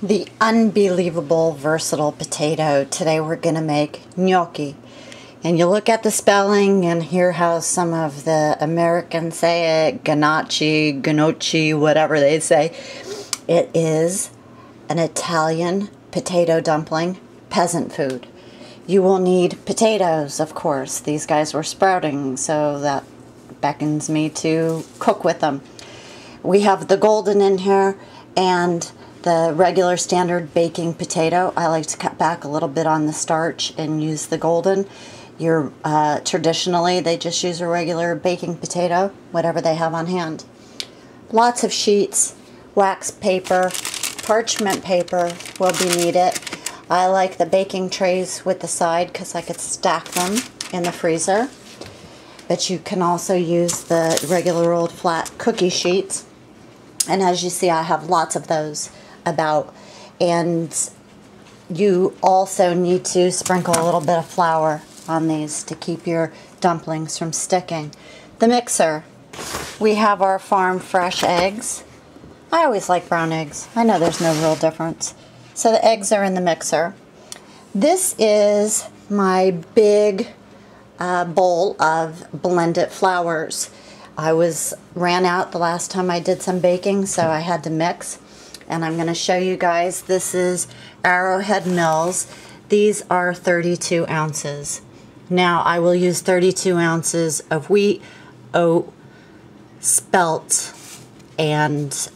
The unbelievable versatile potato. Today we're going to make gnocchi. And you look at the spelling and hear how some of the Americans say it, gnocchi, whatever they say. It is an Italian potato dumpling, peasant food. You will need potatoes, of course. These guys were sprouting, so that beckons me to cook with them. We have the golden in here and the regular standard baking potato. I like to cut back a little bit on the starch and use the golden. Traditionally, they just use a regular baking potato, whatever they have on hand. Lots of sheets, wax paper, parchment paper will be needed. I like the baking trays with the side because I could stack them in the freezer. But you can also use the regular old flat cookie sheets. And as you see, I have lots of those about. And you also need to sprinkle a little bit of flour on these to keep your dumplings from sticking. The mixer. We have our farm fresh eggs. I always like brown eggs. I know there's no real difference. So the eggs are in the mixer. This is my big bowl of blended flours. I ran out the last time I did some baking, so I had to mix. And I'm going to show you guys. This is Arrowhead Mills. These are 32 ounces. Now I will use 32 ounces of wheat, oat, spelt, and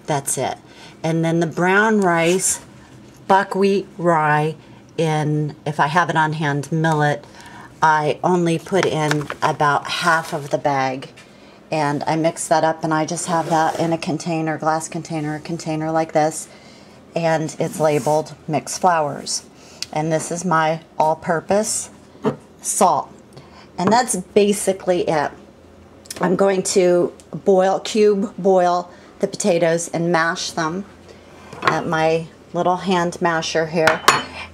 that's it. And then the brown rice, buckwheat, rye, if I have it on hand, millet, I only put in about half of the bag. And I mix that up, and I just have that in a container, glass container, a container like this. And it's labeled mixed flours. And this is my all-purpose salt. And that's basically it. I'm going to cube boil the potatoes and mash them at my little hand masher here.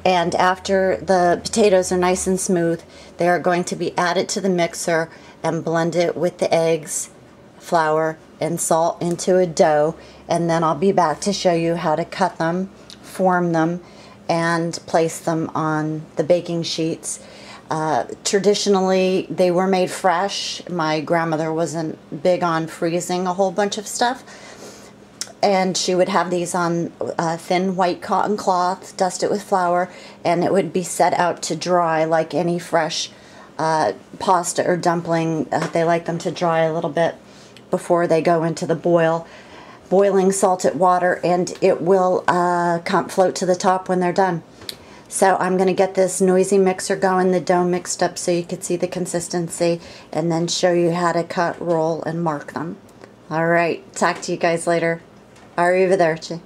And after the potatoes are nice and smooth, they are going to be added to the mixer and blend it with the eggs, flour, and salt into a dough. And then I'll be back to show you how to cut them, form them, and place them on the baking sheets. Traditionally, they were made fresh. My grandmother wasn't big on freezing a whole bunch of stuff. And she would have these on thin white cotton cloth, dust it with flour, and it would be set out to dry like any fresh pasta or dumpling. They like them to dry a little bit before they go into the boiling salted water, and it will float to the top when they're done. So I'm going to get this noisy mixer going, the dough mixed up so you can see the consistency, and then show you how to cut, roll, and mark them. Alright, talk to you guys later. Arrivederci.